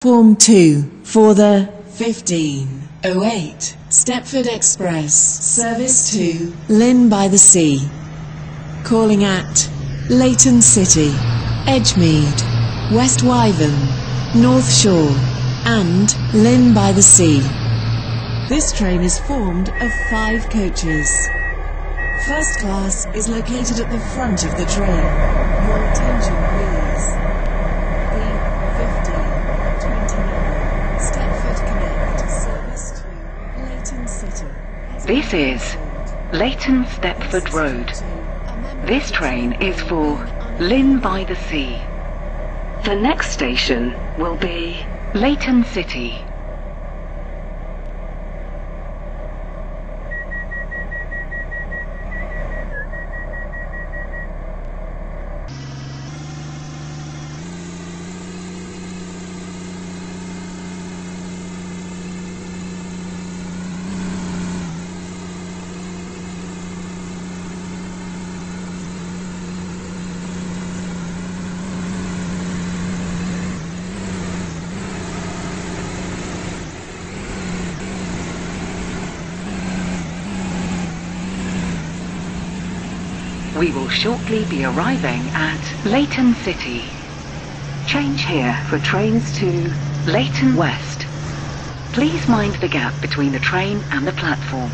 Platform 2 for the 1508 Stepford Express service to Lynn by the Sea. Calling at Leighton City, Edgemead, West Wyvern, North Shore and Lynn by the Sea. This train is formed of 5 coaches. First class is located at the front of the train. Your attention please. The 1529 Stepford Connect service to Leighton City. This is Leighton Stepford Road. This train is for Lynn by the Sea. The next station will be Leighton City. We will shortly be arriving at Leighton City. Change here for trains to Leighton West. Please mind the gap between the train and the platform.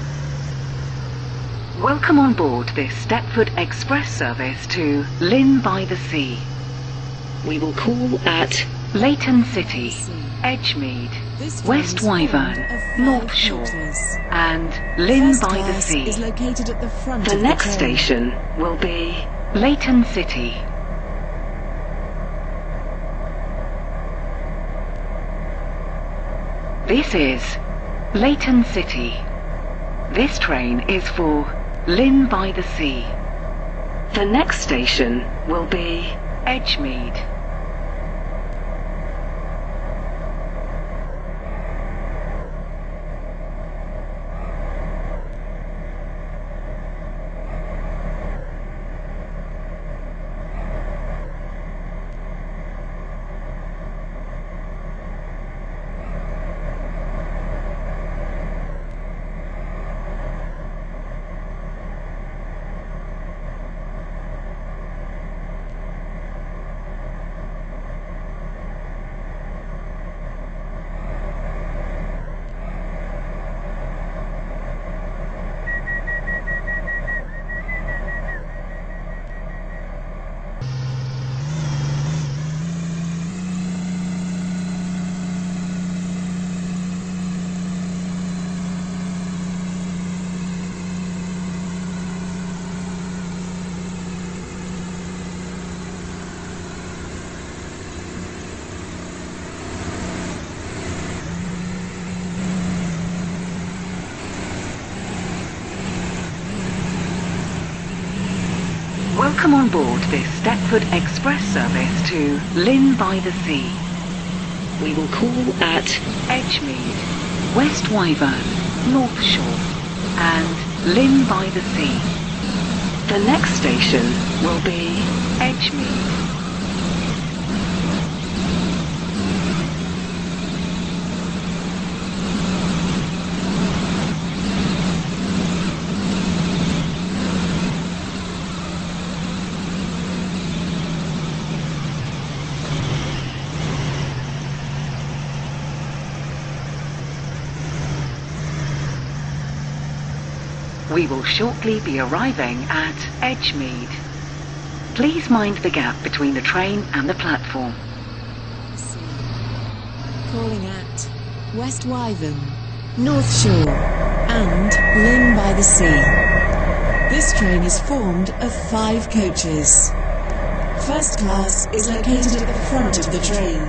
Welcome on board this Stepford Express service to Lynn by the Sea. We will call at Leighton City, Edgemead, West Wyvern, North Shore and Lynn by the Sea. The next station will be Leighton City. This is Leighton City. This train is for Lynn by the Sea. The next station will be Edgemead. Welcome on board this Stepford Express service to Lynn by the Sea. We will call at Edgemead, West Wyvern, North Shore and Lynn by the Sea. The next station will be Edgemead. We will shortly be arriving at Edgemead. Please mind the gap between the train and the platform. Calling at West Wyvern, North Shore and Lynn by the Sea. This train is formed of 5 coaches. First class is located at the front of the train.